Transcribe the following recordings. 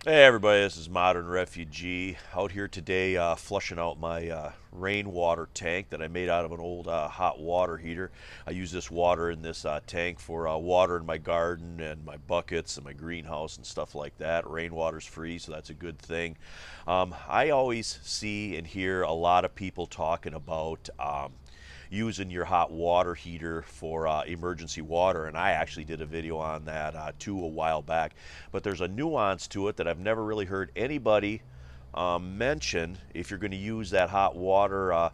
Hey everybody, this is Modern Refugee out here today flushing out my rainwater tank that I made out of an old hot water heater. I use this water in this tank for water in my garden and my buckets and my greenhouse and stuff like that. Rainwater's free, so that's a good thing. I always see and hear a lot of people talking about using your hot water heater for emergency water, and I actually did a video on that too a while back. But there's a nuance to it that I've never really heard anybody mention. If you're going to use that hot water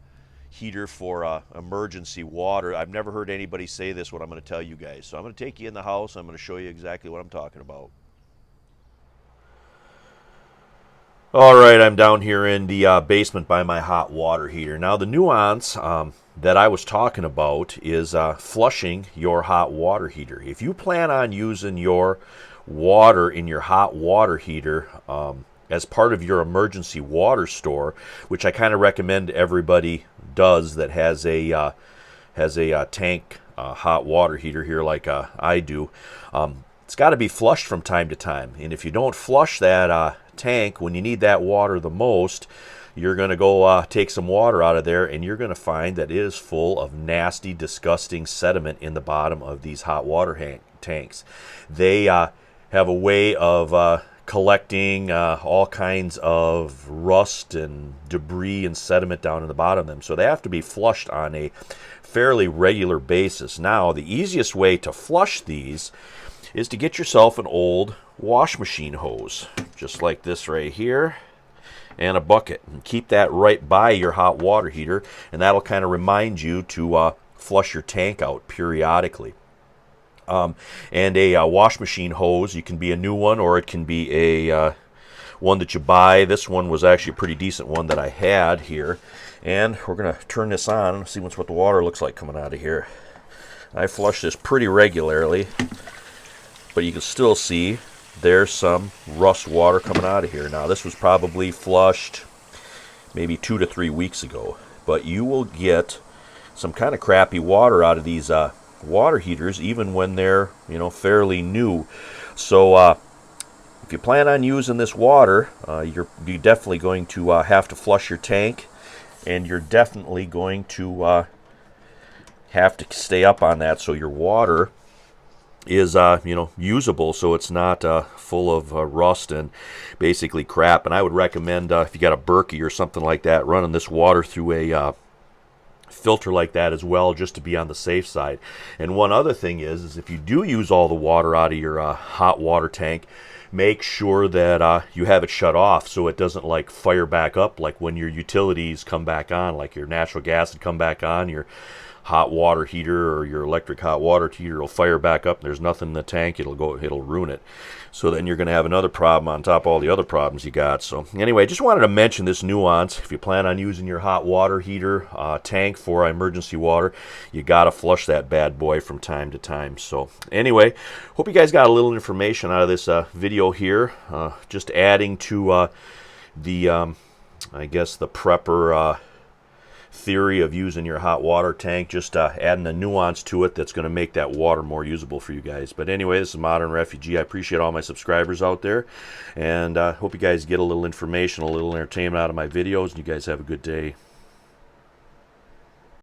heater for emergency water, I've never heard anybody say this, what I'm going to tell you guys. So I'm going to take you in the house. I'm going to show you exactly what I'm talking about. All right, I'm down here in the basement by my hot water heater. Now, the nuance that I was talking about is flushing your hot water heater. If you plan on using your water in your hot water heater as part of your emergency water store, which I kind of recommend everybody does that has a tank hot water heater here like I do, it's got to be flushed from time to time. And if you don't flush that tank when you need that water the most, you're going to go take some water out of there, and you're going to find that it is full of nasty, disgusting sediment in the bottom of these hot water tanks. They have a way of collecting all kinds of rust and debris and sediment down in the bottom of them. So they have to be flushed on a fairly regular basis. Now, the easiest way to flush these is to get yourself an old wash machine hose, just like this right here, and a bucket. And keep that right by your hot water heater, and that'll kind of remind you to flush your tank out periodically. And a wash machine hose, you can be a new one or it can be a one that you buy. This one was actually a pretty decent one that I had here. And we're going to turn this on and see what the water looks like coming out of here. I flush this pretty regularly, but you can still see there's some rust water coming out of here. Now, this was probably flushed maybe 2 to 3 weeks ago, but you will get some kind of crappy water out of these water heaters even when they're, fairly new. So if you plan on using this water, you're definitely going to have to flush your tank, and you're definitely going to have to stay up on that so your water is usable, so it's not full of rust and basically crap. And I would recommend if you got a Berkey or something like that, running this water through a filter like that as well, just to be on the safe side. And one other thing is if you do use all the water out of your hot water tank, make sure that you have it shut off so it doesn't like fire back up like when your utilities come back on, like your natural gas would come back on, your hot water heater or your electric hot water heater will fire back up and there's nothing in the tank. It'll ruin it. So then you're going to have another problem on top of all the other problems you got. So anyway, just wanted to mention this nuance. If you plan on using your hot water heater tank for emergency water, you got to flush that bad boy from time to time. So anyway, hope you guys got a little information out of this video here. Just adding to the I guess the prepper theory of using your hot water tank, just adding a nuance to it that's going to make that water more usable for you guys. But anyway, this is Modern Refugee. I appreciate all my subscribers out there, and hope you guys get a little information, a little entertainment out of my videos, and you guys have a good day.